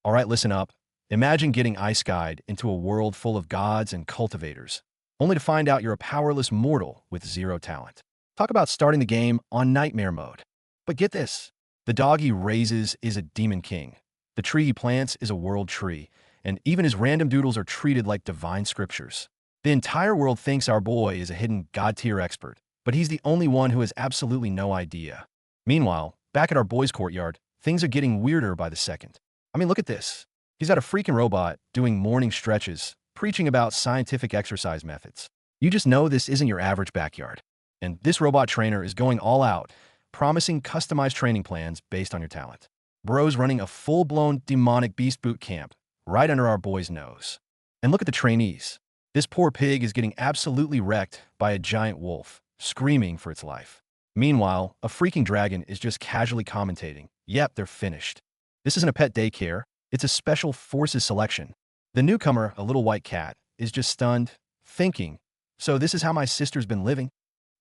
All right, listen up. Imagine getting ice-guyed into a world full of gods and cultivators, only to find out you're a powerless mortal with zero talent. Talk about starting the game on nightmare mode. But get this, the dog he raises is a demon king. The tree he plants is a world tree, and even his random doodles are treated like divine scriptures. The entire world thinks our boy is a hidden god-tier expert, but he's the only one who has absolutely no idea. Meanwhile, back at our boy's courtyard, things are getting weirder by the second. I mean, look at this. He's got a freaking robot doing morning stretches, preaching about scientific exercise methods. You just know this isn't your average backyard. And this robot trainer is going all out, promising customized training plans based on your talent. Bro's running a full-blown demonic beast boot camp right under our boy's nose. And look at the trainees. This poor pig is getting absolutely wrecked by a giant wolf, screaming for its life. Meanwhile, a freaking dragon is just casually commentating, "Yep, they're finished." This isn't a pet daycare, it's a special forces selection. The newcomer, a little white cat, is just stunned, thinking, "So this is how my sister's been living?"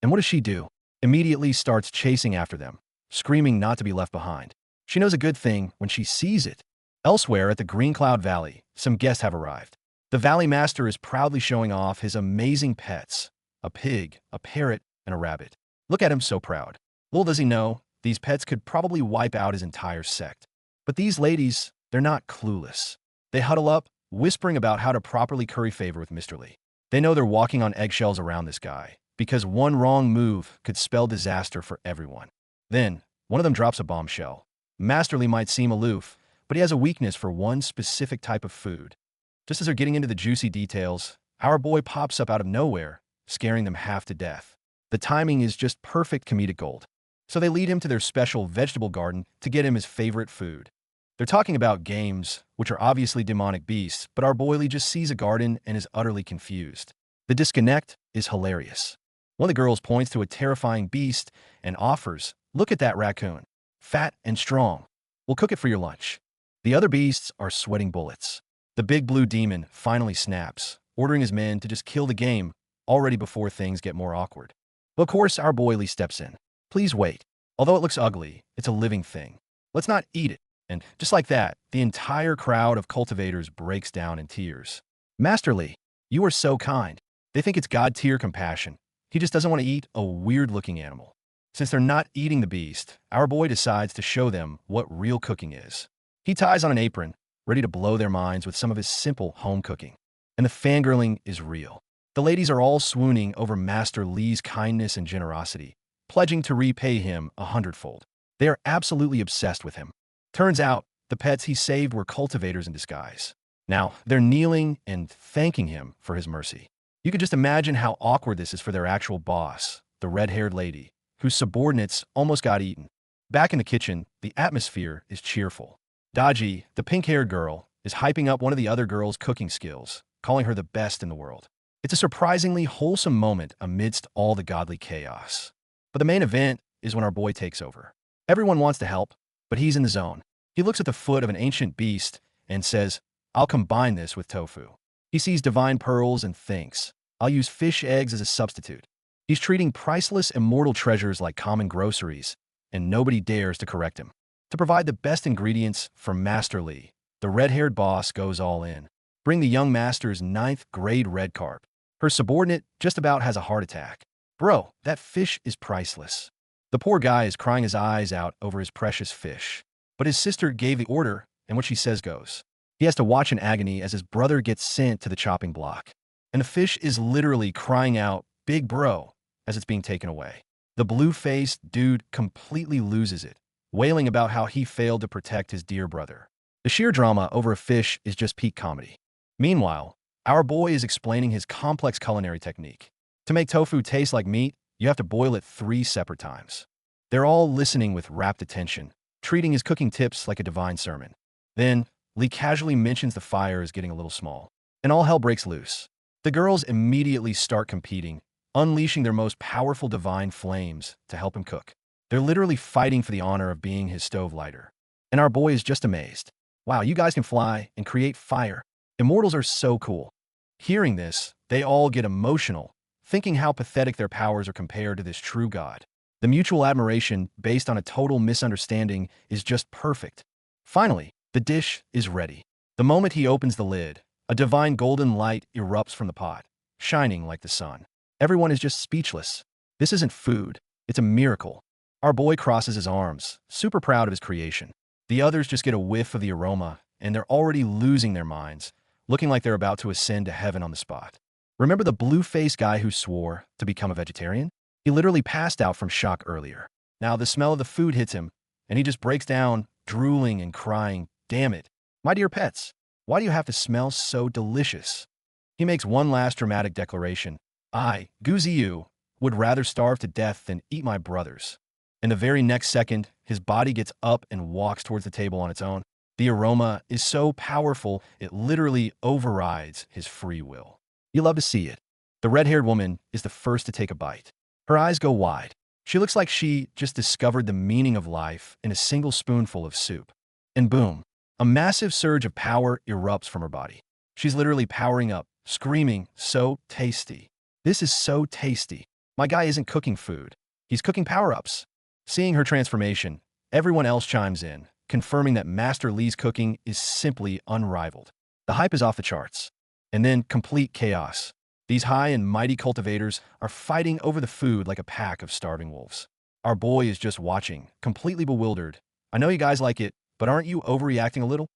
And what does she do? Immediately starts chasing after them, screaming not to be left behind. She knows a good thing when she sees it. Elsewhere at the Green Cloud Valley, some guests have arrived. The Valley Master is proudly showing off his amazing pets, a pig, a parrot, and a rabbit. Look at him so proud. Little does he know, these pets could probably wipe out his entire sect. But these ladies, they're not clueless. They huddle up, whispering about how to properly curry favor with Mr. Lee. They know they're walking on eggshells around this guy, because one wrong move could spell disaster for everyone. Then, one of them drops a bombshell. Master Lee might seem aloof, but he has a weakness for one specific type of food. Just as they're getting into the juicy details, our boy pops up out of nowhere, scaring them half to death. The timing is just perfect comedic gold. So they lead him to their special vegetable garden to get him his favorite food. They're talking about games, which are obviously demonic beasts, but our boy Lee just sees a garden and is utterly confused. The disconnect is hilarious. One of the girls points to a terrifying beast and offers, "Look at that raccoon. Fat and strong. We'll cook it for your lunch." The other beasts are sweating bullets. The big blue demon finally snaps, ordering his men to just kill the game already before things get more awkward. But of course, our boy Lee steps in. "Please wait. Although it looks ugly, it's a living thing. Let's not eat it." And just like that, the entire crowd of cultivators breaks down in tears. "Master Lee, you are so kind." They think it's god-tier compassion. He just doesn't want to eat a weird-looking animal. Since they're not eating the beast, our boy decides to show them what real cooking is. He ties on an apron, ready to blow their minds with some of his simple home cooking. And the fangirling is real. The ladies are all swooning over Master Lee's kindness and generosity, pledging to repay him 100-fold. They are absolutely obsessed with him. Turns out, the pets he saved were cultivators in disguise. Now, they're kneeling and thanking him for his mercy. You can just imagine how awkward this is for their actual boss, the red-haired lady, whose subordinates almost got eaten. Back in the kitchen, the atmosphere is cheerful. Dodgy, the pink-haired girl, is hyping up one of the other girls' cooking skills, calling her the best in the world. It's a surprisingly wholesome moment amidst all the godly chaos. But the main event is when our boy takes over. Everyone wants to help, but he's in the zone. He looks at the foot of an ancient beast and says, "I'll combine this with tofu." He sees divine pearls and thinks, "I'll use fish eggs as a substitute." He's treating priceless immortal treasures like common groceries, and nobody dares to correct him. To provide the best ingredients for Master Lee, the red-haired boss goes all in. Bring the young master's 9th-grade red carp. Her subordinate just about has a heart attack. "Bro, that fish is priceless." The poor guy is crying his eyes out over his precious fish. But his sister gave the order, and what she says goes. He has to watch in agony as his brother gets sent to the chopping block. And the fish is literally crying out, "Big bro," as it's being taken away. The blue-faced dude completely loses it, wailing about how he failed to protect his dear brother. The sheer drama over a fish is just peak comedy. Meanwhile, our boy is explaining his complex culinary technique. To make tofu taste like meat, you have to boil it 3 separate times. They're all listening with rapt attention, treating his cooking tips like a divine sermon. Then, Lee casually mentions the fire is getting a little small, and all hell breaks loose. The girls immediately start competing, unleashing their most powerful divine flames to help him cook. They're literally fighting for the honor of being his stove lighter. And our boy is just amazed. "Wow, you guys can fly and create fire. Immortals are so cool." Hearing this, they all get emotional, thinking how pathetic their powers are compared to this true god. The mutual admiration, based on a total misunderstanding, is just perfect. Finally, The dish is ready. The moment he opens the lid, a divine golden light erupts from the pot, shining like the sun. Everyone is just speechless. This isn't food. It's a miracle. Our boy crosses his arms, super proud of his creation. The others just get a whiff of the aroma, and they're already losing their minds, looking like they're about to ascend to heaven on the spot. Remember the blue-faced guy who swore to become a vegetarian? He literally passed out from shock earlier. Now the smell of the food hits him, and he just breaks down, drooling and crying, "Damn it. My dear pets, why do you have to smell so delicious?" He makes one last dramatic declaration. "I, Guziyu, would rather starve to death than eat my brothers." In the very next second, his body gets up and walks towards the table on its own. The aroma is so powerful, it literally overrides his free will. You love to see it. The red-haired woman is the first to take a bite. Her eyes go wide. She looks like she just discovered the meaning of life in a single spoonful of soup. And boom, a massive surge of power erupts from her body. She's literally powering up, screaming, "So tasty. This is so tasty. My guy isn't cooking food. He's cooking power-ups." Seeing her transformation, everyone else chimes in, confirming that Master Lee's cooking is simply unrivaled. The hype is off the charts. And then complete chaos. These high and mighty cultivators are fighting over the food like a pack of starving wolves. Our boy is just watching, completely bewildered. "I know you guys like it, but aren't you overreacting a little?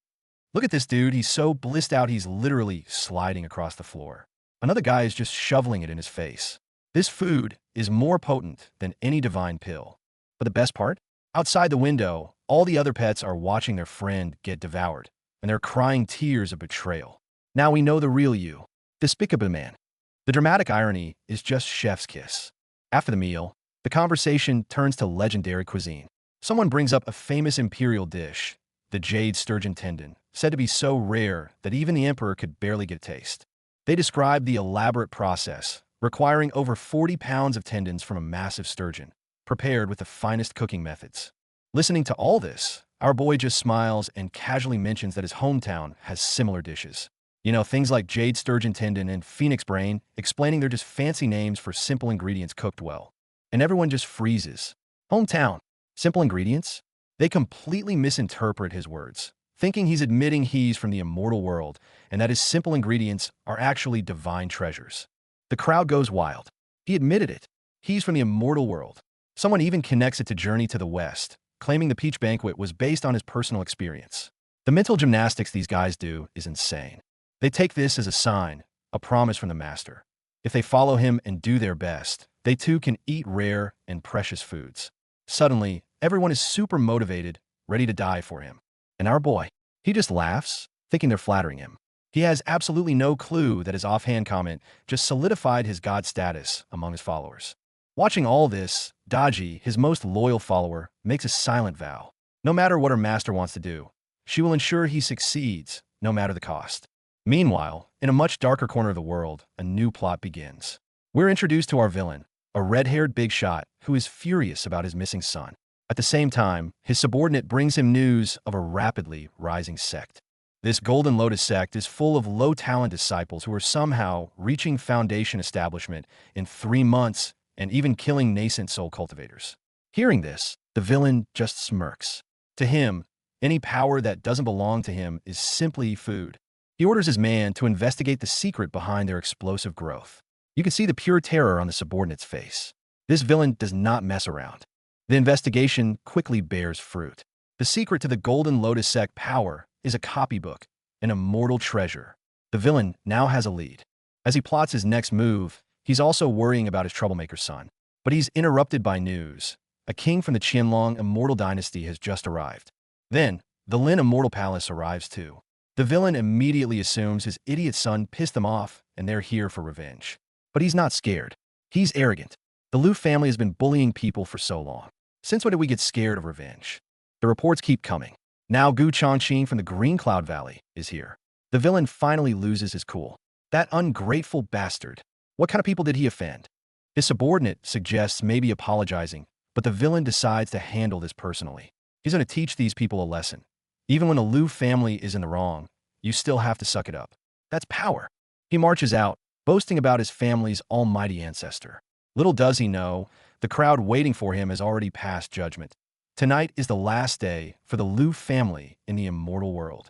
Look at this dude, he's so blissed out he's literally sliding across the floor. Another guy is just shoveling it in his face. This food is more potent than any divine pill." But the best part? Outside the window, all the other pets are watching their friend get devoured, and they're crying tears of betrayal. Now we know the real you, despicable man. The dramatic irony is just chef's kiss. After the meal, the conversation turns to legendary cuisine. Someone brings up a famous imperial dish, the jade sturgeon tendon, said to be so rare that even the emperor could barely get a taste. They describe the elaborate process, requiring over 40 pounds of tendons from a massive sturgeon, prepared with the finest cooking methods. Listening to all this, our boy just smiles and casually mentions that his hometown has similar dishes. You know, things like jade sturgeon tendon and phoenix brain, explaining they're just fancy names for simple ingredients cooked well. And everyone just freezes. Hometown, simple ingredients? They completely misinterpret his words, thinking he's admitting he's from the immortal world and that his simple ingredients are actually divine treasures. The crowd goes wild. He admitted it. He's from the immortal world. Someone even connects it to Journey to the West, claiming the peach banquet was based on his personal experience. The mental gymnastics these guys do is insane. They take this as a sign, a promise from the master. If they follow him and do their best, they too can eat rare and precious foods. Suddenly, everyone is super motivated, ready to die for him. And our boy, he just laughs, thinking they're flattering him. He has absolutely no clue that his offhand comment just solidified his god status among his followers. Watching all this, Daji, his most loyal follower, makes a silent vow. No matter what her master wants to do, she will ensure he succeeds, no matter the cost. Meanwhile, in a much darker corner of the world, a new plot begins. We're introduced to our villain, a red-haired big shot who is furious about his missing son. At the same time, his subordinate brings him news of a rapidly rising sect. This Golden Lotus sect is full of low-talent disciples who are somehow reaching foundation establishment in 3 months and even killing nascent soul cultivators. Hearing this, the villain just smirks. To him, any power that doesn't belong to him is simply food. He orders his man to investigate the secret behind their explosive growth. You can see the pure terror on the subordinate's face. This villain does not mess around. The investigation quickly bears fruit. The secret to the Golden Lotus sect power is a copybook, an immortal treasure. The villain now has a lead. As he plots his next move, he's also worrying about his troublemaker son. But he's interrupted by news. A king from the Qianlong Immortal Dynasty has just arrived. Then, the Lin Immortal Palace arrives too. The villain immediately assumes his idiot son pissed them off and they're here for revenge. But he's not scared. He's arrogant. The Liu family has been bullying people for so long. Since when did we get scared of revenge? The reports keep coming. Now Gu Chongqing from the Green Cloud Valley is here. The villain finally loses his cool. That ungrateful bastard. What kind of people did he offend? His subordinate suggests maybe apologizing, but the villain decides to handle this personally. He's going to teach these people a lesson. Even when the Liu family is in the wrong, you still have to suck it up. That's power. He marches out, boasting about his family's almighty ancestor. Little does he know, the crowd waiting for him has already passed judgment. Tonight is the last day for the Lu family in the immortal world.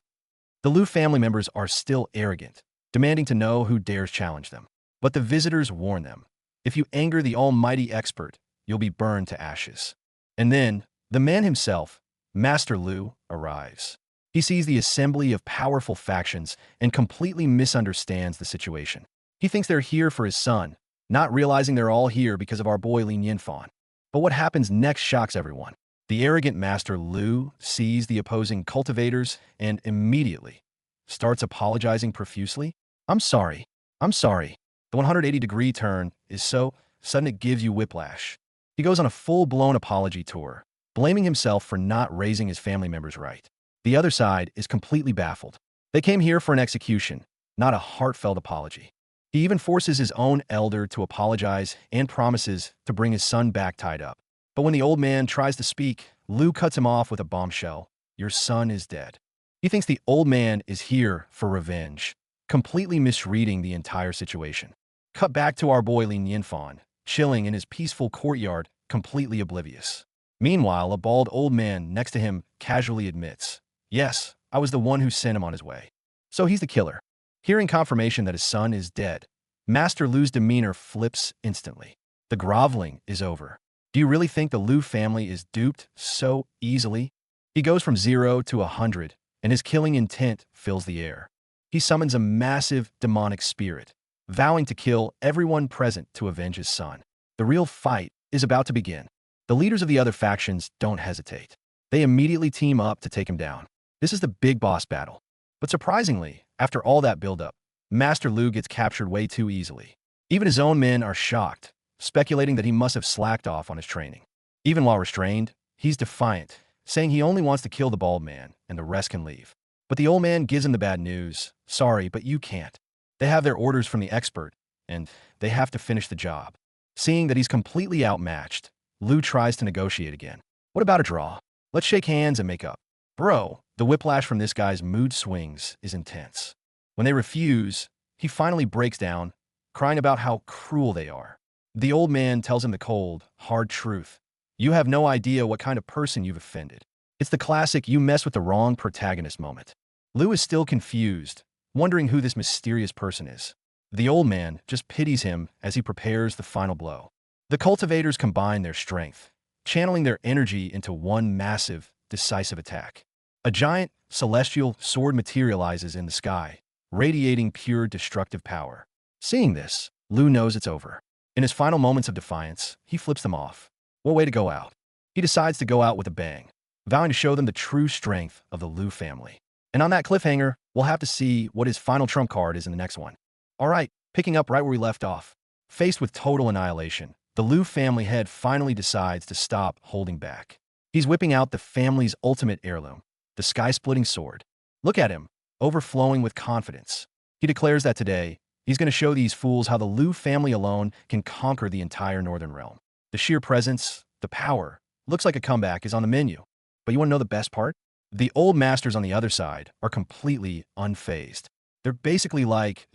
The Lu family members are still arrogant, demanding to know who dares challenge them. But the visitors warn them. If you anger the almighty expert, you'll be burned to ashes. And then, the man himself, Master Lu, arrives. He sees the assembly of powerful factions and completely misunderstands the situation. He thinks they're here for his son, not realizing they're all here because of our boy Lin Yinfan. But what happens next shocks everyone. The arrogant Master Lu sees the opposing cultivators and immediately starts apologizing profusely. I'm sorry. I'm sorry. The 180-degree turn is so sudden it gives you whiplash. He goes on a full-blown apology tour, blaming himself for not raising his family members right. The other side is completely baffled. They came here for an execution, not a heartfelt apology. He even forces his own elder to apologize and promises to bring his son back tied up. But when the old man tries to speak, Lu cuts him off with a bombshell. Your son is dead. He thinks the old man is here for revenge, completely misreading the entire situation. Cut back to our boy Lin Yinfan, chilling in his peaceful courtyard, completely oblivious. Meanwhile, a bald old man next to him casually admits, yes, I was the one who sent him on his way. So he's the killer. Hearing confirmation that his son is dead, Master Lu's demeanor flips instantly. The groveling is over. Do you really think the Lu family is duped so easily? He goes from 0 to 100, and his killing intent fills the air. He summons a massive demonic spirit, vowing to kill everyone present to avenge his son. The real fight is about to begin. The leaders of the other factions don't hesitate. They immediately team up to take him down. This is the big boss battle. But surprisingly, after all that buildup, Master Lu gets captured way too easily. Even his own men are shocked, speculating that he must have slacked off on his training. Even while restrained, he's defiant, saying he only wants to kill the bald man and the rest can leave. But the old man gives him the bad news. Sorry, but you can't. They have their orders from the expert, and they have to finish the job. Seeing that he's completely outmatched, Lu tries to negotiate again. What about a draw? Let's shake hands and make up. Bro, the whiplash from this guy's mood swings is intense. When they refuse, he finally breaks down, crying about how cruel they are. The old man tells him the cold, hard truth. You have no idea what kind of person you've offended. It's the classic you mess with the wrong protagonist moment. Lu is still confused, wondering who this mysterious person is. The old man just pities him as he prepares the final blow. The cultivators combine their strength, channeling their energy into one massive, decisive attack. A giant, celestial sword materializes in the sky, radiating pure destructive power. Seeing this, Lu knows it's over. In his final moments of defiance, he flips them off. What way to go out? He decides to go out with a bang, vowing to show them the true strength of the Lu family. And on that cliffhanger, we'll have to see what his final trump card is in the next one. All right, picking up right where we left off. Faced with total annihilation, the Lu family head finally decides to stop holding back. He's whipping out the family's ultimate heirloom, the sky-splitting sword. Look at him, overflowing with confidence. He declares that today, he's going to show these fools how the Lu family alone can conquer the entire Northern Realm. The sheer presence, the power, looks like a comeback is on the menu. But you want to know the best part? The old masters on the other side are completely unfazed. They're basically like,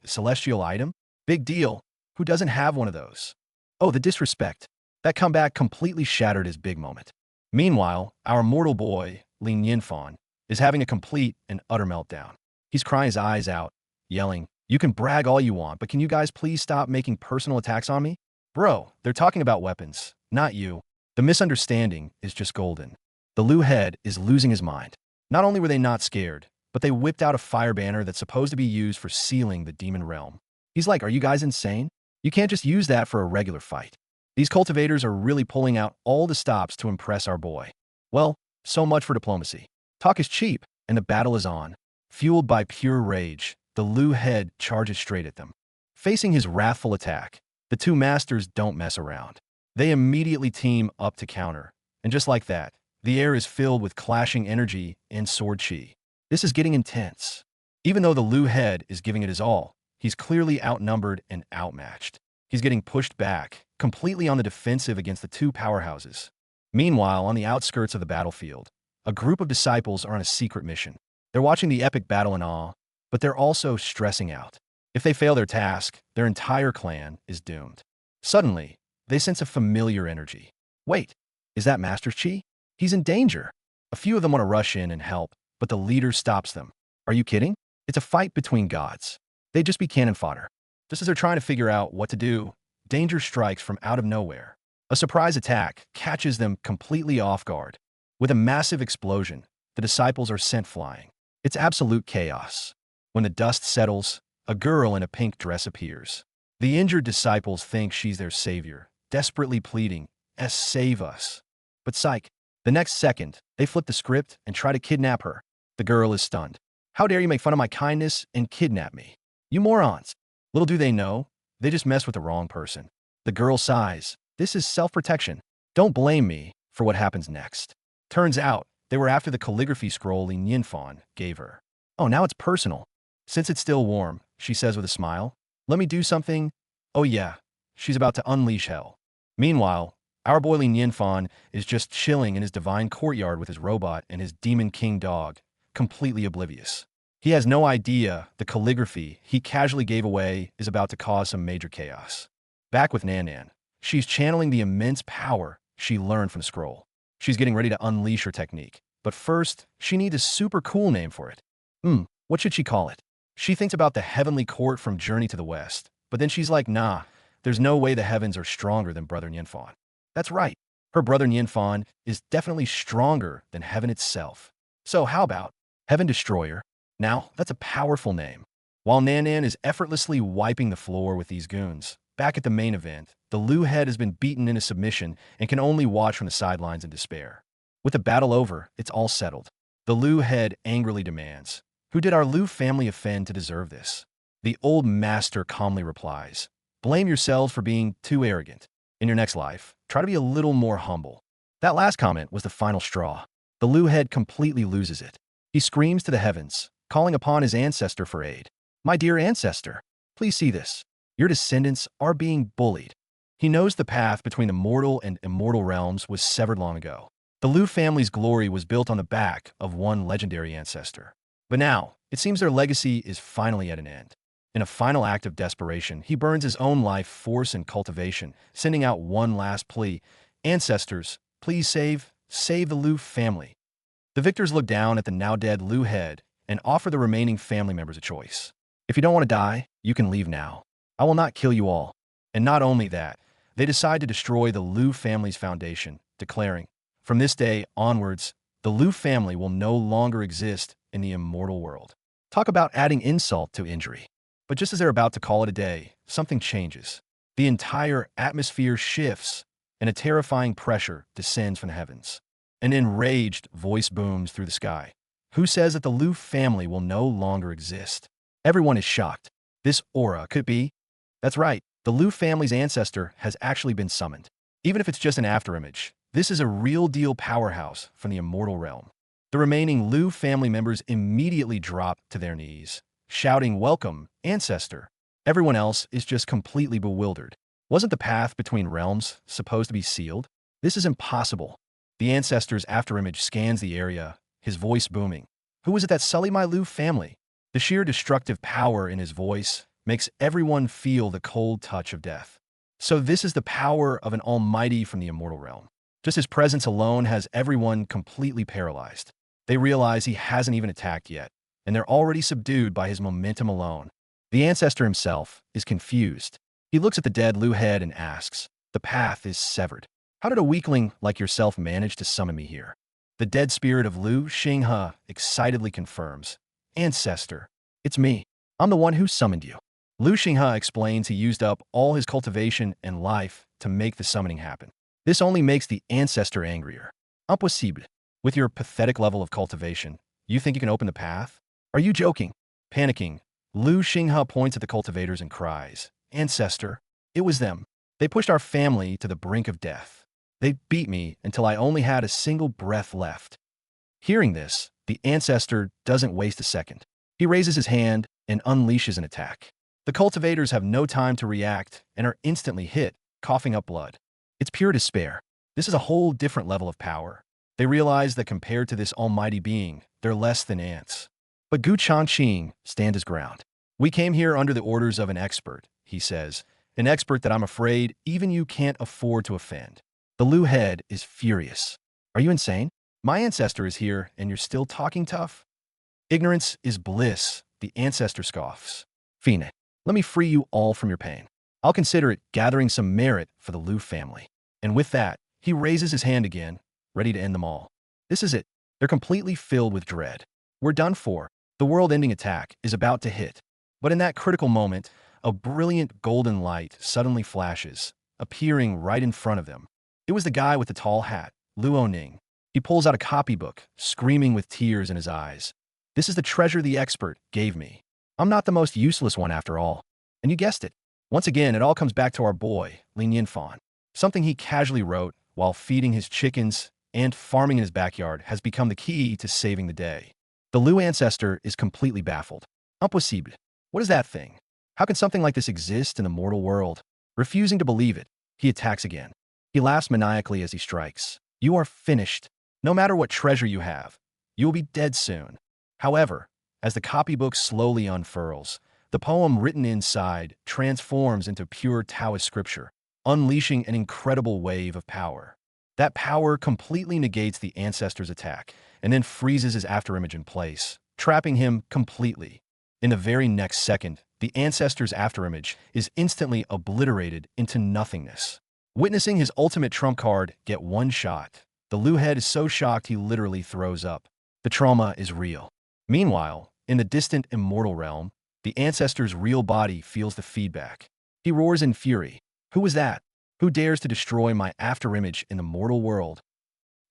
celestial item? Big deal. Who doesn't have one of those? Oh, the disrespect. That comeback completely shattered his big moment. Meanwhile, our mortal boy, Lin Yinfan, is having a complete and utter meltdown. He's crying his eyes out, yelling, you can brag all you want, but can you guys please stop making personal attacks on me? Bro, they're talking about weapons, not you. The misunderstanding is just golden. The Lu head is losing his mind. Not only were they not scared, but they whipped out a fire banner that's supposed to be used for sealing the demon realm. He's like, are you guys insane? You can't just use that for a regular fight. These cultivators are really pulling out all the stops to impress our boy. Well, so much for diplomacy. Talk is cheap, and the battle is on. Fueled by pure rage, the Lu head charges straight at them. Facing his wrathful attack, the two masters don't mess around. They immediately team up to counter. And just like that, the air is filled with clashing energy and sword chi. This is getting intense. Even though the Lu head is giving it his all, he's clearly outnumbered and outmatched. He's getting pushed back, completely on the defensive against the two powerhouses. Meanwhile, on the outskirts of the battlefield, a group of disciples are on a secret mission. They're watching the epic battle in awe, but they're also stressing out. If they fail their task, their entire clan is doomed. Suddenly, they sense a familiar energy. Wait, is that Master's Chi? He's in danger. A few of them want to rush in and help, but the leader stops them. Are you kidding? It's a fight between gods. They'd just be cannon fodder. Just as they're trying to figure out what to do, danger strikes from out of nowhere. A surprise attack catches them completely off guard. With a massive explosion, the disciples are sent flying. It's absolute chaos. When the dust settles, a girl in a pink dress appears. The injured disciples think she's their savior, desperately pleading, Save us. But psych, the next second, they flip the script and try to kidnap her. The girl is stunned. How dare you make fun of my kindness and kidnap me? You morons. Little do they know, they just messed with the wrong person. The girl sighs. This is self-protection. Don't blame me for what happens next. Turns out, they were after the calligraphy scroll Li Nianfan gave her. Oh, now it's personal. Since it's still warm, she says with a smile, let me do something. Oh yeah, she's about to unleash hell. Meanwhile, our boy Li Nianfan is just chilling in his divine courtyard with his robot and his demon king dog, completely oblivious. He has no idea the calligraphy he casually gave away is about to cause some major chaos. Back with Nan Nan, she's channeling the immense power she learned from Scroll. She's getting ready to unleash her technique, but first, she needs a super cool name for it. What should she call it? She thinks about the heavenly court from Journey to the West, but then she's like, nah, there's no way the heavens are stronger than Brother Nianfan. That's right, her brother Nianfan is definitely stronger than heaven itself. So how about Heaven Destroyer? Now, that's a powerful name. While Nan Nan is effortlessly wiping the floor with these goons, back at the main event, the Lu head has been beaten into submission and can only watch from the sidelines in despair. With the battle over, it's all settled. The Lu head angrily demands, who did our Lu family offend to deserve this? The old master calmly replies, blame yourselves for being too arrogant. In your next life, try to be a little more humble. That last comment was the final straw. The Lu head completely loses it. He screams to the heavens, calling upon his ancestor for aid. My dear ancestor, please see this. Your descendants are being bullied. He knows the path between the mortal and immortal realms was severed long ago. The Lu family's glory was built on the back of one legendary ancestor. But now, it seems their legacy is finally at an end. In a final act of desperation, he burns his own life force and cultivation, sending out one last plea. Ancestors, please save the Lu family. The victors look down at the now-dead Lu head and offer the remaining family members a choice. If you don't want to die, you can leave now. I will not kill you all. And not only that, they decide to destroy the Lu family's foundation, declaring, from this day onwards, the Lu family will no longer exist in the immortal world. Talk about adding insult to injury. But just as they're about to call it a day, something changes. The entire atmosphere shifts, and a terrifying pressure descends from the heavens. An enraged voice booms through the sky. Who says that the Lu family will no longer exist? Everyone is shocked. This aura could be. That's right, the Lu family's ancestor has actually been summoned. Even if it's just an afterimage, this is a real-deal powerhouse from the immortal realm. The remaining Lu family members immediately drop to their knees, shouting, welcome, ancestor. Everyone else is just completely bewildered. Wasn't the path between realms supposed to be sealed? This is impossible. The ancestor's afterimage scans the area, his voice booming. Who is it that sullied my Lu family? The sheer destructive power in his voice makes everyone feel the cold touch of death. So this is the power of an almighty from the immortal realm. Just his presence alone has everyone completely paralyzed. They realize he hasn't even attacked yet, and they're already subdued by his momentum alone. The ancestor himself is confused. He looks at the dead Lu head and asks, the path is severed. How did a weakling like yourself manage to summon me here? The dead spirit of Lu Xinghe excitedly confirms, ancestor, it's me. I'm the one who summoned you. Lu Xinghe explains he used up all his cultivation and life to make the summoning happen. This only makes the ancestor angrier. Impossible. With your pathetic level of cultivation, you think you can open the path? Are you joking? Panicking, Lu Xinghe points at the cultivators and cries, ancestor, it was them. They pushed our family to the brink of death. They beat me until I only had a single breath left. Hearing this, the ancestor doesn't waste a second. He raises his hand and unleashes an attack. The cultivators have no time to react and are instantly hit, coughing up blood. It's pure despair. This is a whole different level of power. They realize that compared to this almighty being, they're less than ants. But Gu Changqing stands his ground. We came here under the orders of an expert, he says, an expert that I'm afraid even you can't afford to offend. The Lu head is furious. Are you insane? My ancestor is here, and you're still talking tough? Ignorance is bliss, the ancestor scoffs. Fine, let me free you all from your pain. I'll consider it gathering some merit for the Liu family. And with that, he raises his hand again, ready to end them all. This is it. They're completely filled with dread. We're done for. The world-ending attack is about to hit. But in that critical moment, a brilliant golden light suddenly flashes, appearing right in front of them. It was the guy with the tall hat, Luo Ning. He pulls out a copybook, screaming with tears in his eyes. This is the treasure the expert gave me. I'm not the most useless one after all. And you guessed it. Once again, it all comes back to our boy, Lin Yinfan. Something he casually wrote while feeding his chickens and farming in his backyard has become the key to saving the day. The Liu ancestor is completely baffled. Impossible. What is that thing? How can something like this exist in the mortal world? Refusing to believe it, he attacks again. He laughs maniacally as he strikes. You are finished. No matter what treasure you have, you will be dead soon. However, as the copybook slowly unfurls, the poem written inside transforms into pure Taoist scripture, unleashing an incredible wave of power. That power completely negates the ancestor's attack and then freezes his afterimage in place, trapping him completely. In the very next second, the ancestor's afterimage is instantly obliterated into nothingness. Witnessing his ultimate trump card get one shot, the Liu head is so shocked he literally throws up. The trauma is real. Meanwhile, in the distant immortal realm, the ancestor's real body feels the feedback. He roars in fury. Who was that? Who dares to destroy my afterimage in the mortal world?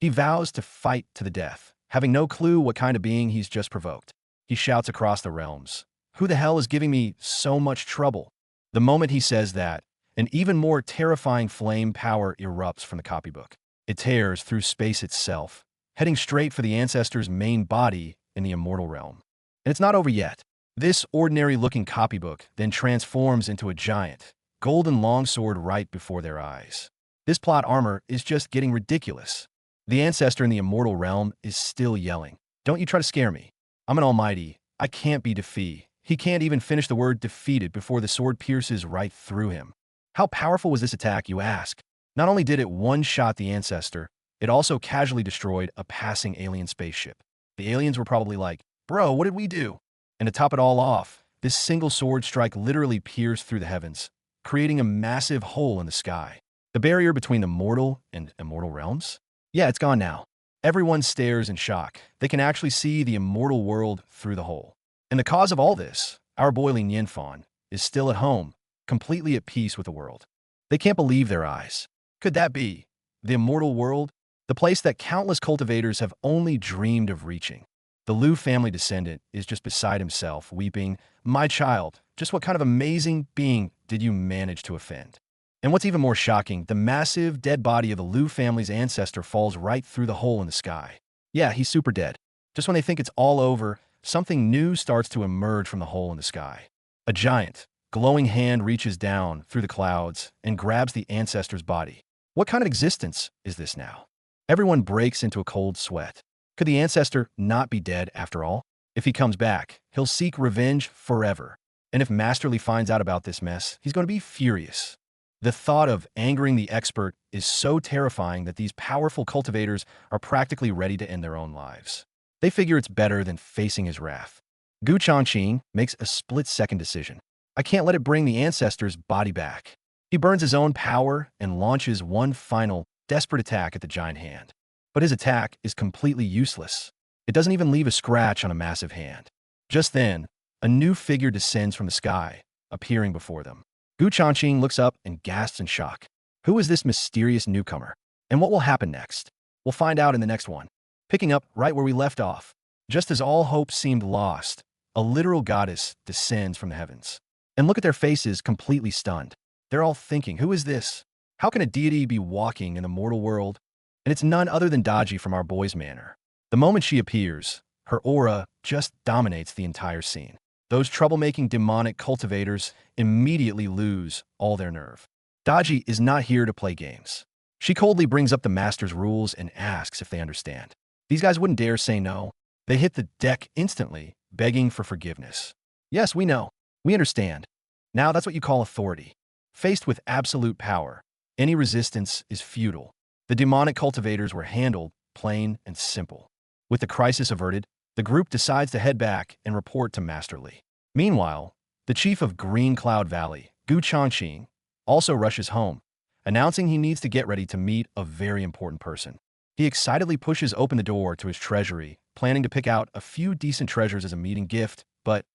He vows to fight to the death, having no clue what kind of being he's just provoked. He shouts across the realms. Who the hell is giving me so much trouble? The moment he says that, an even more terrifying flame power erupts from the copybook. It tears through space itself, heading straight for the ancestor's main body in the immortal realm. And it's not over yet. This ordinary-looking copybook then transforms into a giant, golden longsword right before their eyes. This plot armor is just getting ridiculous. The ancestor in the immortal realm is still yelling, "Don't you try to scare me. I'm an almighty. I can't be defeated." He can't even finish the word defeated before the sword pierces right through him. How powerful was this attack, you ask? Not only did it one-shot the ancestor, it also casually destroyed a passing alien spaceship. The aliens were probably like, "Bro, what did we do?" And to top it all off, this single sword strike literally pierced through the heavens, creating a massive hole in the sky. The barrier between the mortal and immortal realms? Yeah, it's gone now. Everyone stares in shock. They can actually see the immortal world through the hole. And the cause of all this, our boy Lin Yinfan, is still at home, completely at peace with the world. They can't believe their eyes. Could that be the immortal world? The place that countless cultivators have only dreamed of reaching. The Liu family descendant is just beside himself, weeping, "My child, just what kind of amazing being did you manage to offend?" And what's even more shocking, the massive dead body of the Liu family's ancestor falls right through the hole in the sky. Yeah, he's super dead. Just when they think it's all over, something new starts to emerge from the hole in the sky. A giant, glowing hand reaches down through the clouds and grabs the ancestor's body. What kind of existence is this now? Everyone breaks into a cold sweat. Could the ancestor not be dead after all? If he comes back, he'll seek revenge forever. And if Masterly finds out about this mess, he's going to be furious. The thought of angering the expert is so terrifying that these powerful cultivators are practically ready to end their own lives. They figure it's better than facing his wrath. Gu Chongqing makes a split-second decision. I can't let it bring the ancestor's body back. He burns his own power and launches one final, desperate attack at the giant hand. But his attack is completely useless. It doesn't even leave a scratch on a massive hand. Just then, a new figure descends from the sky, appearing before them. Gu Chongqing looks up and gasps in shock. Who is this mysterious newcomer? And what will happen next? We'll find out in the next one. Picking up right where we left off. Just as all hope seemed lost, a literal goddess descends from the heavens. And look at their faces, completely stunned. They're all thinking, who is this? How can a deity be walking in the mortal world? And it's none other than Daji from our boy's manor. The moment she appears, her aura just dominates the entire scene. Those troublemaking demonic cultivators immediately lose all their nerve. Daji is not here to play games. She coldly brings up the master's rules and asks if they understand. These guys wouldn't dare say no. They hit the deck instantly, begging for forgiveness. Yes, we know. We understand. Now that's what you call authority. Faced with absolute power, any resistance is futile. The demonic cultivators were handled plain and simple. With the crisis averted, the group decides to head back and report to Master Li. Meanwhile, the chief of Green Cloud Valley, Gu Changqing, also rushes home, announcing he needs to get ready to meet a very important person. He excitedly pushes open the door to his treasury, planning to pick out a few decent treasures as a meeting gift, but,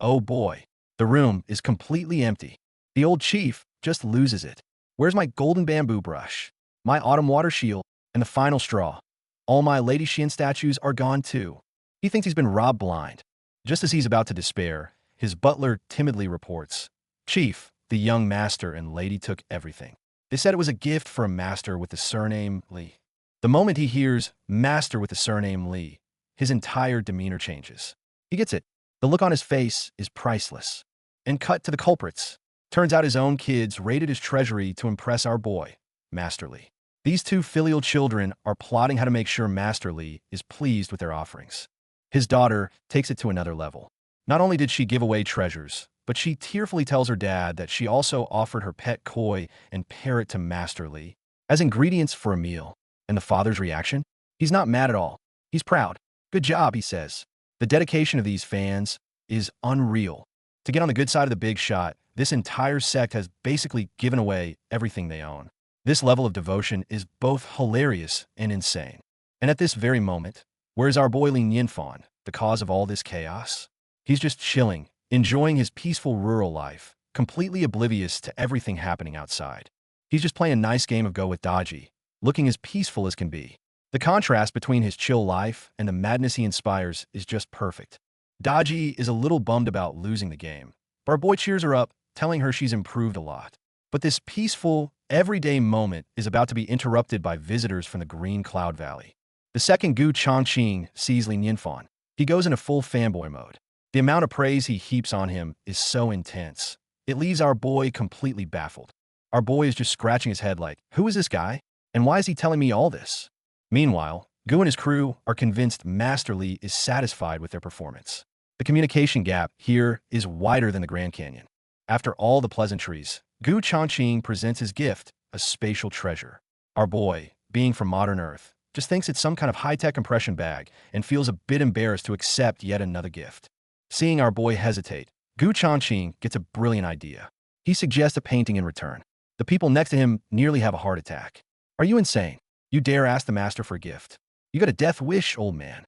oh boy, the room is completely empty. The old chief just loses it. Where's my golden bamboo brush? My autumn water shield? And the final straw? All my Lady Xian statues are gone too. He thinks he's been robbed blind. Just as he's about to despair, his butler timidly reports, "Chief, the young master and lady took everything. They said it was a gift for a master with the surname Li." The moment he hears master with the surname Li, his entire demeanor changes. He gets it. The look on his face is priceless. And cut to the culprits. Turns out his own kids raided his treasury to impress our boy, Master Li. These two filial children are plotting how to make sure Master Li is pleased with their offerings. His daughter takes it to another level. Not only did she give away treasures, but she tearfully tells her dad that she also offered her pet koi and parrot to Master Li as ingredients for a meal. And the father's reaction? He's not mad at all. He's proud. "Good job," he says. The dedication of these fans is unreal. To get on the good side of the big shot, this entire sect has basically given away everything they own. This level of devotion is both hilarious and insane. And at this very moment, where's our boy Li Nianfan, the cause of all this chaos? He's just chilling, enjoying his peaceful rural life, completely oblivious to everything happening outside. He's just playing a nice game of Go with Dodgy, looking as peaceful as can be. The contrast between his chill life and the madness he inspires is just perfect. Dodgy is a little bummed about losing the game, but our boy cheers her up, telling her she's improved a lot. But this peaceful, everyday moment is about to be interrupted by visitors from the Green Cloud Valley. The second Gu Changqing sees Li Nianfan. He goes into full fanboy mode. The amount of praise he heaps on him is so intense. It leaves our boy completely baffled. Our boy is just scratching his head like, who is this guy? And why is he telling me all this? Meanwhile, Gu and his crew are convinced Master Li is satisfied with their performance. The communication gap here is wider than the Grand Canyon. After all the pleasantries, Gu Changqing presents his gift, a spatial treasure. Our boy, being from modern Earth, just thinks it's some kind of high-tech compression bag and feels a bit embarrassed to accept yet another gift. Seeing our boy hesitate, Gu Changqing gets a brilliant idea. He suggests a painting in return. The people next to him nearly have a heart attack. "Are you insane? You dare ask the master for a gift? You got a death wish, old man."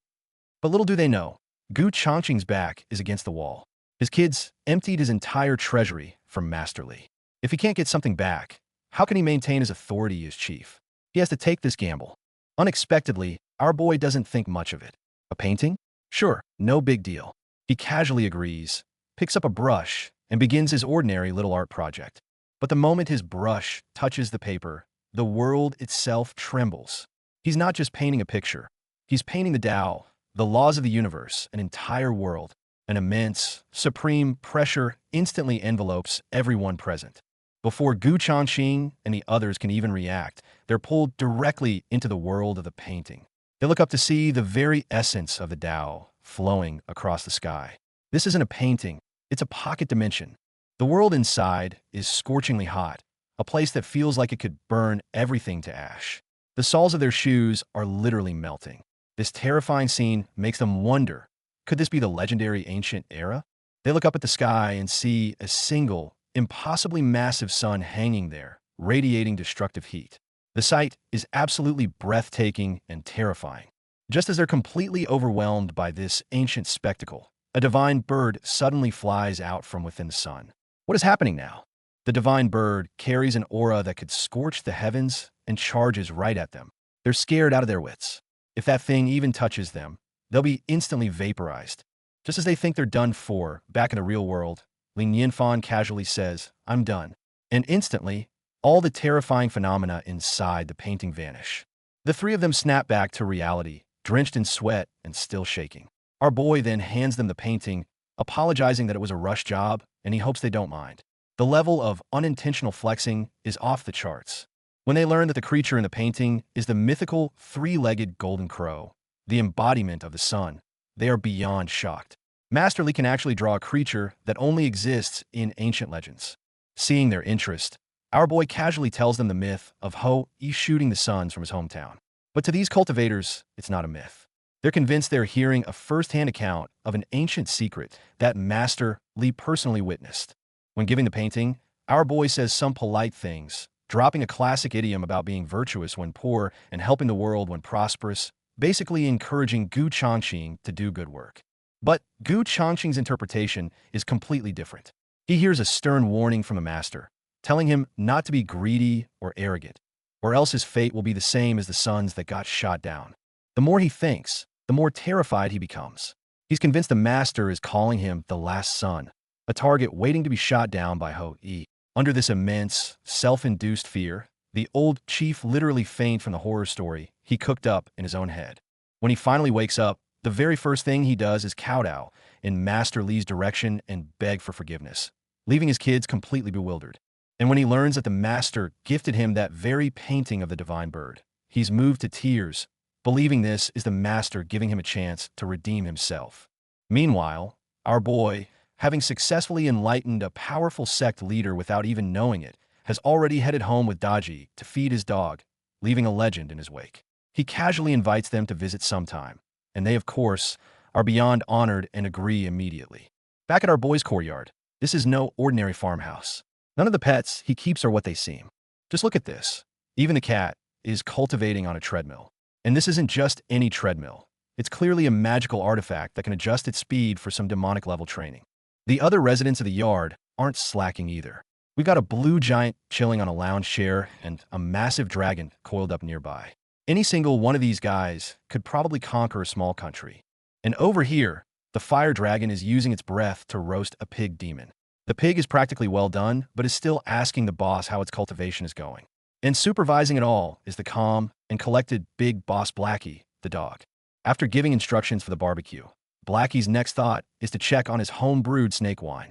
But little do they know, Gu Changqing's back is against the wall. His kids emptied his entire treasury from Master Li. If he can't get something back, how can he maintain his authority as chief? He has to take this gamble. Unexpectedly, our boy doesn't think much of it. A painting? Sure, no big deal. He casually agrees, picks up a brush, and begins his ordinary little art project. But the moment his brush touches the paper, the world itself trembles. He's not just painting a picture. He's painting the Tao, the laws of the universe, an entire world. An immense, supreme pressure instantly envelopes everyone present. Before Gu Changqing and the others can even react, they're pulled directly into the world of the painting. They look up to see the very essence of the Tao flowing across the sky. This isn't a painting, it's a pocket dimension. The world inside is scorchingly hot, a place that feels like it could burn everything to ash. The soles of their shoes are literally melting. This terrifying scene makes them wonder, could this be the legendary ancient era? They look up at the sky and see a single, impossibly massive sun hanging there, radiating destructive heat. The sight is absolutely breathtaking and terrifying. Just as they're completely overwhelmed by this ancient spectacle, a divine bird suddenly flies out from within the sun. What is happening now? The divine bird carries an aura that could scorch the heavens and charges right at them. They're scared out of their wits. If that thing even touches them, they'll be instantly vaporized. Just as they think they're done for, back in the real world, Li Nianfan casually says, "I'm done." And instantly, all the terrifying phenomena inside the painting vanish. The three of them snap back to reality, drenched in sweat and still shaking. Our boy then hands them the painting, apologizing that it was a rush job, and he hopes they don't mind. The level of unintentional flexing is off the charts. When they learn that the creature in the painting is the mythical three-legged golden crow, the embodiment of the sun, they are beyond shocked. Master Li can actually draw a creature that only exists in ancient legends. Seeing their interest, our boy casually tells them the myth of Ho Yi shooting the suns from his hometown. But to these cultivators, it's not a myth. They're convinced they're hearing a first-hand account of an ancient secret that Master Lee personally witnessed. When giving the painting, our boy says some polite things, dropping a classic idiom about being virtuous when poor and helping the world when prosperous, basically encouraging Gu Changqing to do good work. But Gu Changqing's interpretation is completely different. He hears a stern warning from the master, telling him not to be greedy or arrogant, or else his fate will be the same as the sons that got shot down. The more he thinks, the more terrified he becomes. He's convinced the master is calling him the last son, a target waiting to be shot down by Ho-E. Under this immense, self-induced fear, the old chief literally fainted from the horror story he cooked up in his own head. When he finally wakes up, the very first thing he does is kowtow in Master Lee's direction and beg for forgiveness, leaving his kids completely bewildered. And when he learns that the master gifted him that very painting of the divine bird, he's moved to tears, believing this is the master giving him a chance to redeem himself. Meanwhile, our boy, having successfully enlightened a powerful sect leader without even knowing it, has already headed home with Daji to feed his dog, leaving a legend in his wake. He casually invites them to visit sometime, and they, of course, are beyond honored and agree immediately. Back at our boy's courtyard, this is no ordinary farmhouse. None of the pets he keeps are what they seem. Just look at this. Even the cat is cultivating on a treadmill. And this isn't just any treadmill. It's clearly a magical artifact that can adjust its speed for some demonic level training. The other residents of the yard aren't slacking either. We've got a blue giant chilling on a lounge chair and a massive dragon coiled up nearby. Any single one of these guys could probably conquer a small country. And over here, the fire dragon is using its breath to roast a pig demon. The pig is practically well done, but is still asking the boss how its cultivation is going. And supervising it all is the calm and collected big boss Blackie, the dog. After giving instructions for the barbecue, Blackie's next thought is to check on his home-brewed snake wine.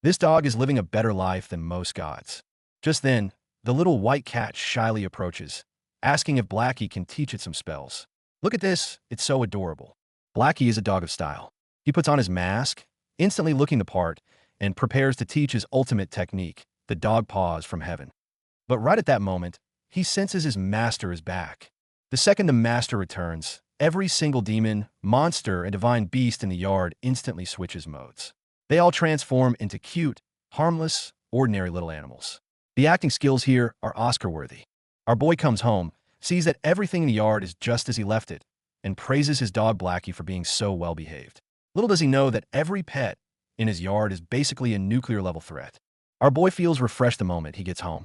This dog is living a better life than most gods. Just then, the little white cat shyly approaches, asking if Blackie can teach it some spells. Look at this, it's so adorable. Blackie is a dog of style. He puts on his mask, instantly looking the part, and prepares to teach his ultimate technique, the dog paws from heaven. But right at that moment, he senses his master is back. The second the master returns, every single demon, monster, and divine beast in the yard instantly switches modes. They all transform into cute, harmless, ordinary little animals. The acting skills here are Oscar-worthy. Our boy comes home, sees that everything in the yard is just as he left it, and praises his dog Blackie for being so well-behaved. Little does he know that every pet in his yard is basically a nuclear-level threat. Our boy feels refreshed the moment he gets home.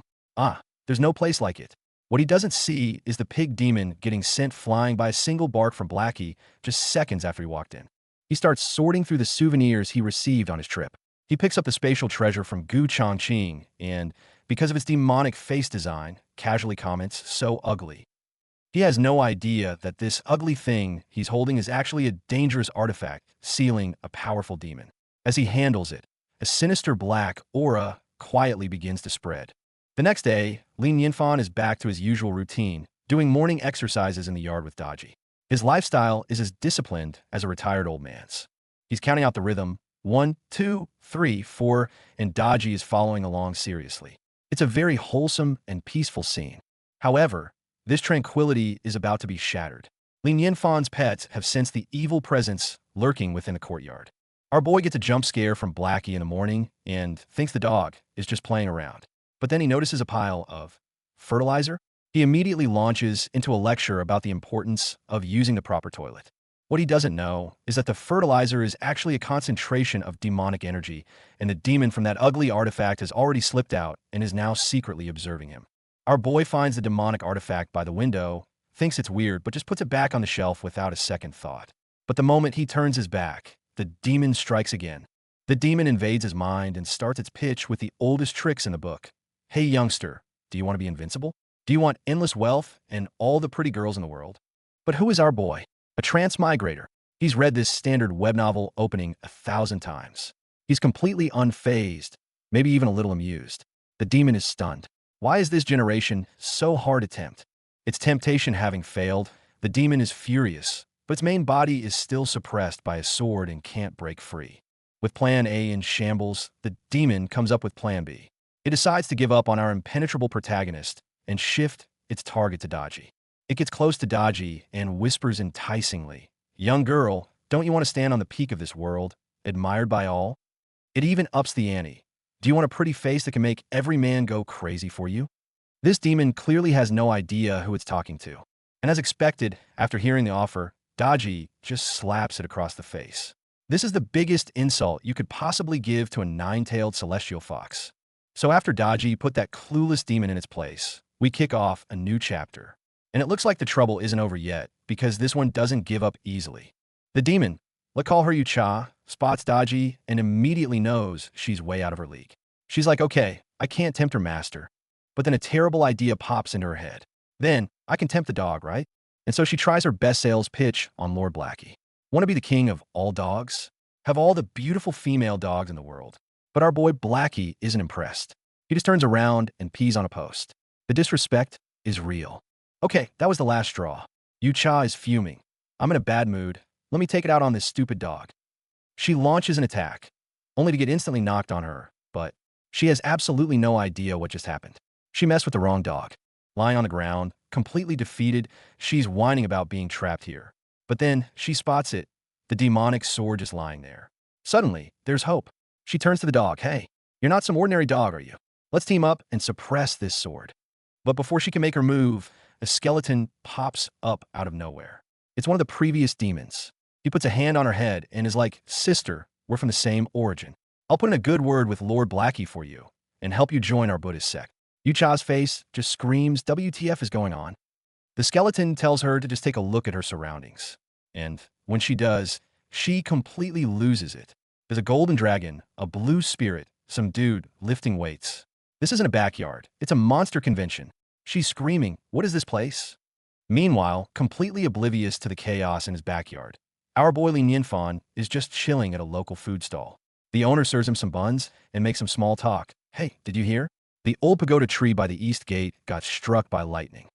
There's no place like it. What he doesn't see is the pig demon getting sent flying by a single bark from Blackie just seconds after he walked in. He starts sorting through the souvenirs he received on his trip. He picks up the spatial treasure from Gu Changqing and, because of its demonic face design, casually comments, "So ugly." He has no idea that this ugly thing he's holding is actually a dangerous artifact, sealing a powerful demon. As he handles it, a sinister black aura quietly begins to spread. The next day, Lin Yinfan is back to his usual routine, doing morning exercises in the yard with Daji. His lifestyle is as disciplined as a retired old man's. He's counting out the rhythm, 1, 2, 3, 4, and Daji is following along seriously. It's a very wholesome and peaceful scene. However, this tranquility is about to be shattered. Lin Yinfan's pets have sensed the evil presence lurking within the courtyard. Our boy gets a jump scare from Blackie in the morning and thinks the dog is just playing around. But then he notices a pile of fertilizer. He immediately launches into a lecture about the importance of using the proper toilet. What he doesn't know is that the fertilizer is actually a concentration of demonic energy, and the demon from that ugly artifact has already slipped out and is now secretly observing him. Our boy finds the demonic artifact by the window, thinks it's weird, but just puts it back on the shelf without a second thought. But the moment he turns his back, the demon strikes again. The demon invades his mind and starts its pitch with the oldest tricks in the book. Hey youngster, do you want to be invincible? Do you want endless wealth and all the pretty girls in the world? But who is our boy? A transmigrator. He's read this standard web novel opening 1,000 times. He's completely unfazed, maybe even a little amused. The demon is stunned. Why is this generation so hard to tempt? Its temptation having failed, the demon is furious, but its main body is still suppressed by a sword and can't break free. With plan A in shambles, the demon comes up with plan B. It decides to give up on our impenetrable protagonist and shift its target to Daji. It gets close to Daji and whispers enticingly, "Young girl, don't you want to stand on the peak of this world, admired by all?" It even ups the ante. "Do you want a pretty face that can make every man go crazy for you?" This demon clearly has no idea who it's talking to. And as expected, after hearing the offer, Daji just slaps it across the face. This is the biggest insult you could possibly give to a nine-tailed celestial fox. So after Daji put that clueless demon in its place, we kick off a new chapter. And it looks like the trouble isn't over yet, because this one doesn't give up easily. The demon, let's call her Yucha, spots Daji and immediately knows she's way out of her league. She's like, okay, I can't tempt her master. But then a terrible idea pops into her head. Then, I can tempt the dog, right? And so she tries her best sales pitch on Lord Blackie. Want to be the king of all dogs? Have all the beautiful female dogs in the world. But our boy Blackie isn't impressed. He just turns around and pees on a post. The disrespect is real. Okay, that was the last straw. Yucha is fuming. I'm in a bad mood. Let me take it out on this stupid dog. She launches an attack, only to get instantly knocked on her, but she has absolutely no idea what just happened. She messed with the wrong dog. Lying on the ground, completely defeated, she's whining about being trapped here. But then she spots it, the demonic sword just lying there. Suddenly, there's hope. She turns to the dog. Hey, you're not some ordinary dog, are you? Let's team up and suppress this sword. But before she can make her move, a skeleton pops up out of nowhere. It's one of the previous demons. He puts a hand on her head and is like, "Sister, we're from the same origin. I'll put in a good word with Lord Blackie for you and help you join our Buddhist sect." Yucha's face just screams, WTF is going on? The skeleton tells her to just take a look at her surroundings. And when she does, she completely loses it. There's a golden dragon, a blue spirit, some dude lifting weights. This isn't a backyard. It's a monster convention. She's screaming, "What is this place?" Meanwhile, completely oblivious to the chaos in his backyard, our boy Li Nianfan is just chilling at a local food stall. The owner serves him some buns and makes some small talk. "Hey, did you hear? The old pagoda tree by the east gate got struck by lightning."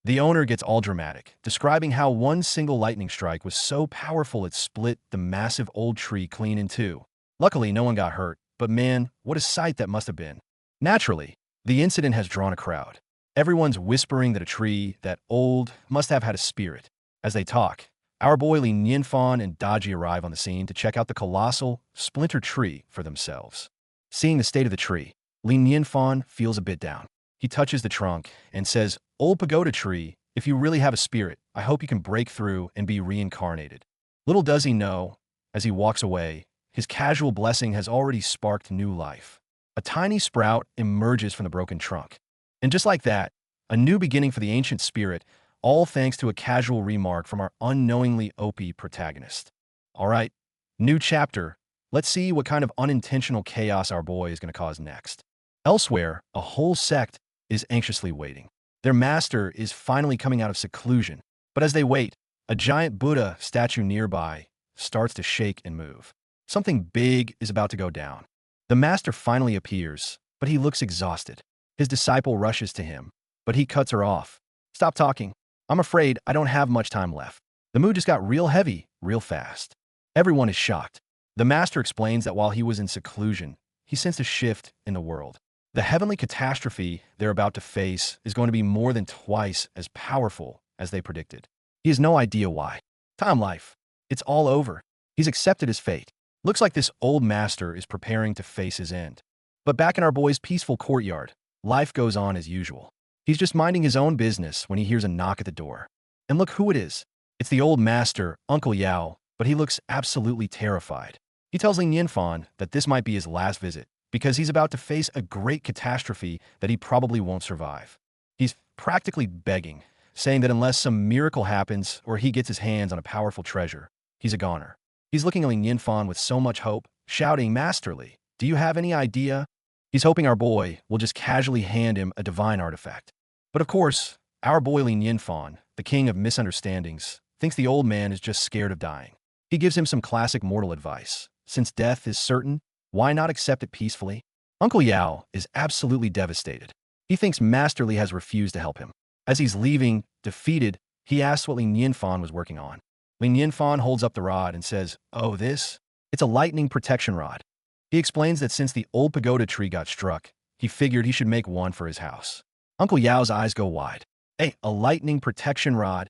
The owner gets all dramatic, describing how one single lightning strike was so powerful it split the massive old tree clean in two. Luckily, no one got hurt, but man, what a sight that must have been. Naturally, the incident has drawn a crowd. Everyone's whispering that a tree, that old, must have had a spirit. As they talk, our boy Li Nianfan and Daji arrive on the scene to check out the colossal, splintered tree for themselves. Seeing the state of the tree, Li Nianfan feels a bit down. He touches the trunk and says, "Old pagoda tree, if you really have a spirit, I hope you can break through and be reincarnated." Little does he know, as he walks away, his casual blessing has already sparked new life. A tiny sprout emerges from the broken trunk. And just like that, a new beginning for the ancient spirit, all thanks to a casual remark from our unknowingly OP protagonist. All right, new chapter. Let's see what kind of unintentional chaos our boy is going to cause next. Elsewhere, a whole sect is anxiously waiting. Their master is finally coming out of seclusion. But as they wait, a giant Buddha statue nearby starts to shake and move. Something big is about to go down. The master finally appears, but he looks exhausted. His disciple rushes to him, but he cuts her off. "Stop talking. I'm afraid I don't have much time left." The mood just got real heavy, real fast. Everyone is shocked. The master explains that while he was in seclusion, he sensed a shift in the world. The heavenly catastrophe they're about to face is going to be more than twice as powerful as they predicted. He has no idea why. Time life. It's all over. He's accepted his fate. Looks like this old master is preparing to face his end. But back in our boy's peaceful courtyard, life goes on as usual. He's just minding his own business when he hears a knock at the door. And look who it is. It's the old master, Uncle Yao, but he looks absolutely terrified. He tells Li Nianfan that this might be his last visit, because he's about to face a great catastrophe that he probably won't survive. He's practically begging, saying that unless some miracle happens or he gets his hands on a powerful treasure, he's a goner. He's looking at Li Nianfan with so much hope, shouting, "Masterly, do you have any idea?" He's hoping our boy will just casually hand him a divine artifact. But of course, our boy Li Nianfan, the king of misunderstandings, thinks the old man is just scared of dying. He gives him some classic mortal advice. Since death is certain, why not accept it peacefully? Uncle Yao is absolutely devastated. He thinks Masterly has refused to help him. As he's leaving, defeated, he asks what Li Nianfan was working on. Li Nianfan holds up the rod and says, "Oh, this? It's a lightning protection rod." He explains that since the old pagoda tree got struck, he figured he should make one for his house. Uncle Yao's eyes go wide. Hey, a lightning protection rod.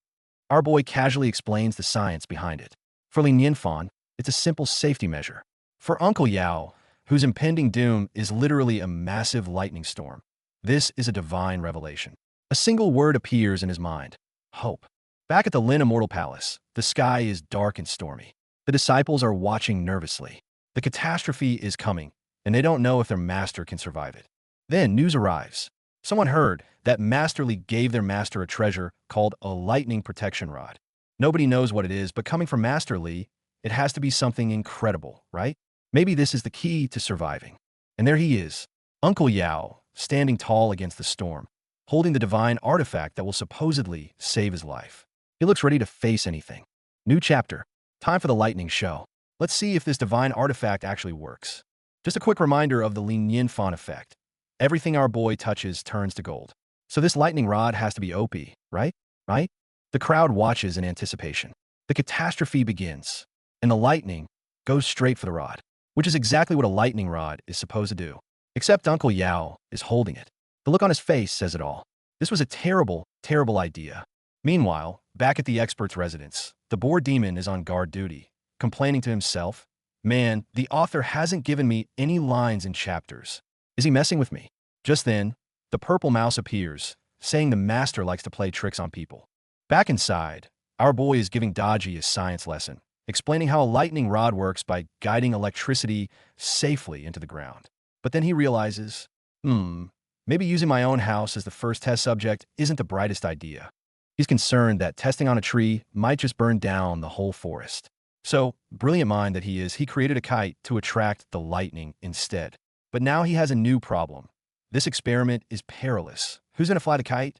Our boy casually explains the science behind it. For Lin Yinfan, it's a simple safety measure. For Uncle Yao, whose impending doom is literally a massive lightning storm, this is a divine revelation. A single word appears in his mind: hope. Back at the Lin Immortal Palace, the sky is dark and stormy. The disciples are watching nervously. The catastrophe is coming, and they don't know if their master can survive it. Then news arrives. Someone heard that Master Li gave their master a treasure called a lightning protection rod. Nobody knows what it is, but coming from Master Li, it has to be something incredible, right? Maybe this is the key to surviving. And there he is, Uncle Yao, standing tall against the storm, holding the divine artifact that will supposedly save his life. He looks ready to face anything. New chapter. Time for the lightning show. Let's see if this divine artifact actually works. Just a quick reminder of the Lin Yinfan effect. Everything our boy touches turns to gold. So this lightning rod has to be OP, right? Right? The crowd watches in anticipation. The catastrophe begins, and the lightning goes straight for the rod, which is exactly what a lightning rod is supposed to do. Except Uncle Yao is holding it. The look on his face says it all. This was a terrible, terrible idea. Meanwhile, back at the expert's residence, the boar demon is on guard duty, complaining to himself, "Man, the author hasn't given me any lines in chapters. Is he messing with me?" Just then, the purple mouse appears, saying the master likes to play tricks on people. Back inside, our boy is giving Daji a science lesson, explaining how a lightning rod works by guiding electricity safely into the ground. But then he realizes, maybe using my own house as the first test subject isn't the brightest idea. He's concerned that testing on a tree might just burn down the whole forest. So, brilliant mind that he is, he created a kite to attract the lightning instead. But now he has a new problem. This experiment is perilous. Who's going to fly the kite?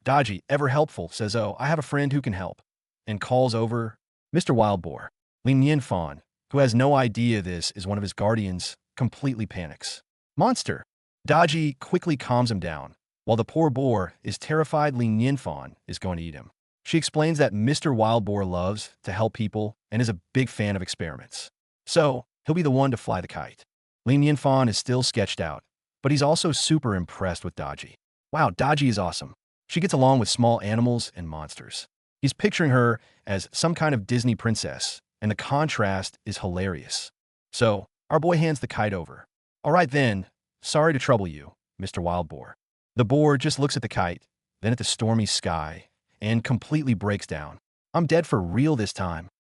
Daji, ever helpful, says, "Oh, I have a friend who can help," and calls over Mr. Wild Boar. Lin Yinfan, who has no idea this is one of his guardians, completely panics. "Monster!" Daji quickly calms him down. While the poor boar is terrified Lin Yinfan is going to eat him. She explains that Mr. Wild Boar loves to help people and is a big fan of experiments. So, he'll be the one to fly the kite. Lin Yinfan is still sketched out, but he's also super impressed with Daji. Wow, Daji is awesome. She gets along with small animals and monsters. He's picturing her as some kind of Disney princess, and the contrast is hilarious. So, our boy hands the kite over. "All right then, sorry to trouble you, Mr. Wild Boar." The boar just looks at the kite, then at the stormy sky, and completely breaks down. "I'm dead for real this time."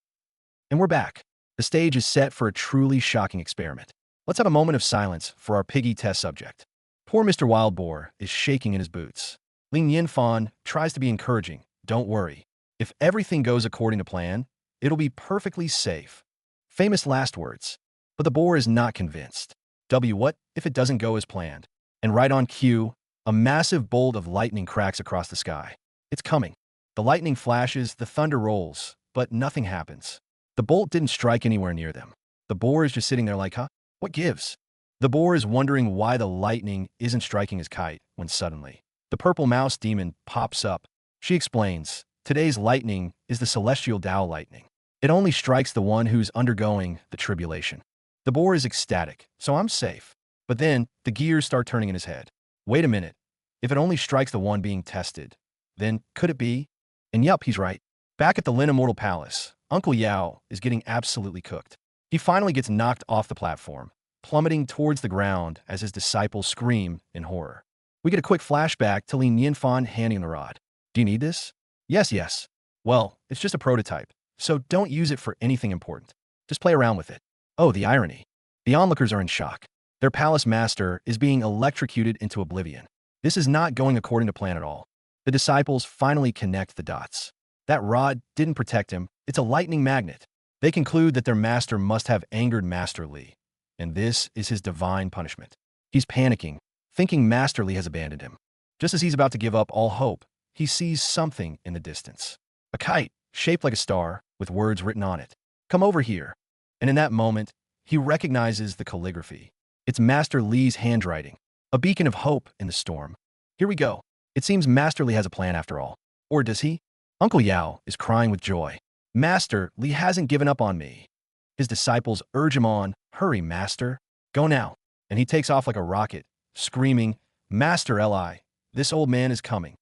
And we're back. The stage is set for a truly shocking experiment. Let's have a moment of silence for our piggy test subject. Poor Mr. Wild Boar is shaking in his boots. Lin Yinfan tries to be encouraging. "Don't worry. If everything goes according to plan, it'll be perfectly safe." Famous last words. But the boar is not convinced. What if it doesn't go as planned? And right on cue, a massive bolt of lightning cracks across the sky. It's coming. The lightning flashes, the thunder rolls, but nothing happens. The bolt didn't strike anywhere near them. The boar is just sitting there like, huh? What gives? The boar is wondering why the lightning isn't striking his kite when suddenly, the purple mouse demon pops up. She explains, "Today's lightning is the celestial Tao lightning. It only strikes the one who's undergoing the tribulation." The boar is ecstatic, so I'm safe. But then, the gears start turning in his head. Wait a minute. If it only strikes the one being tested, then could it be? And yup, he's right. Back at the Lin Immortal Palace, Uncle Yao is getting absolutely cooked. He finally gets knocked off the platform, plummeting towards the ground as his disciples scream in horror. We get a quick flashback to Lin Yinfan handing the rod. "Do you need this?" "Yes, yes." "Well, it's just a prototype, so don't use it for anything important. Just play around with it." Oh, the irony. The onlookers are in shock. Their palace master is being electrocuted into oblivion. This is not going according to plan at all. The disciples finally connect the dots. That rod didn't protect him. It's a lightning magnet. They conclude that their master must have angered Master Li, and this is his divine punishment. He's panicking, thinking Master Li has abandoned him. Just as he's about to give up all hope, he sees something in the distance. A kite, shaped like a star, with words written on it. "Come over here." And in that moment, he recognizes the calligraphy. It's Master Li's handwriting, a beacon of hope in the storm. Here we go. It seems Master Li has a plan after all. Or does he? Uncle Yao is crying with joy. "Master Li hasn't given up on me." His disciples urge him on. "Hurry, Master. Go now." And he takes off like a rocket, screaming, "Master Li, this old man is coming."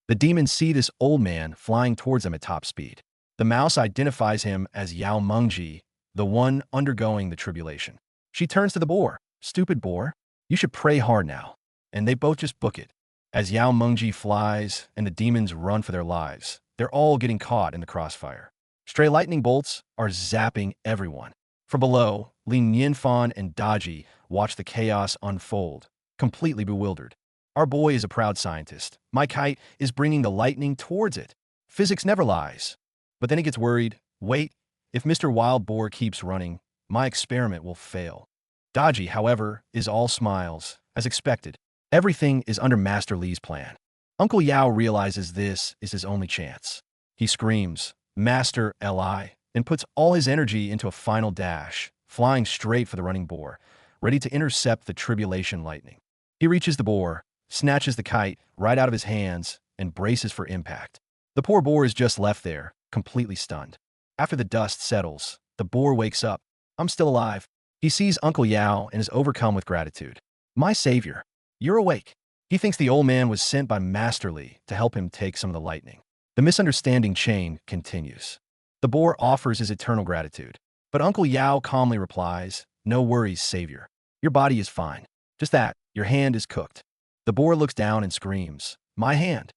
The demons see this old man flying towards them at top speed. The mouse identifies him as Yao Mengji, the one undergoing the tribulation. She turns to the boar. Stupid boar, you should pray hard now. And they both just book it. As Yao Mengji flies and the demons run for their lives, they're all getting caught in the crossfire. Stray lightning bolts are zapping everyone. From below, Lin Yinfan and Daji watch the chaos unfold, completely bewildered. Our boy is a proud scientist. My kite is bringing the lightning towards it. Physics never lies. But then he gets worried. Wait, if Mr. Wild Boar keeps running, my experiment will fail. Daji, however, is all smiles, as expected. Everything is under Master Li's plan. Uncle Yao realizes this is his only chance. He screams, Master Li, and puts all his energy into a final dash, flying straight for the running boar, ready to intercept the tribulation lightning. He reaches the boar, snatches the kite right out of his hands, and braces for impact. The poor boar is just left there, completely stunned. After the dust settles, the boar wakes up. I'm still alive. He sees Uncle Yao and is overcome with gratitude. My savior, you're awake. He thinks the old man was sent by Master Li to help him take some of the lightning. The misunderstanding chain continues. The boar offers his eternal gratitude, but Uncle Yao calmly replies, no worries, savior. Your body is fine. Just that, your hand is cooked. The boar looks down and screams, my hand.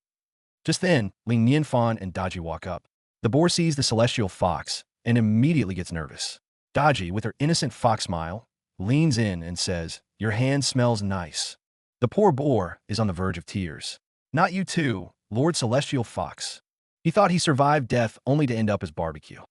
Just then, Ling Nianfan and Daji walk up. The boar sees the celestial fox and immediately gets nervous. Daji, with her innocent fox smile, leans in and says, your hand smells nice. The poor boar is on the verge of tears. Not you too, Lord Celestial Fox. He thought he survived death only to end up as barbecue.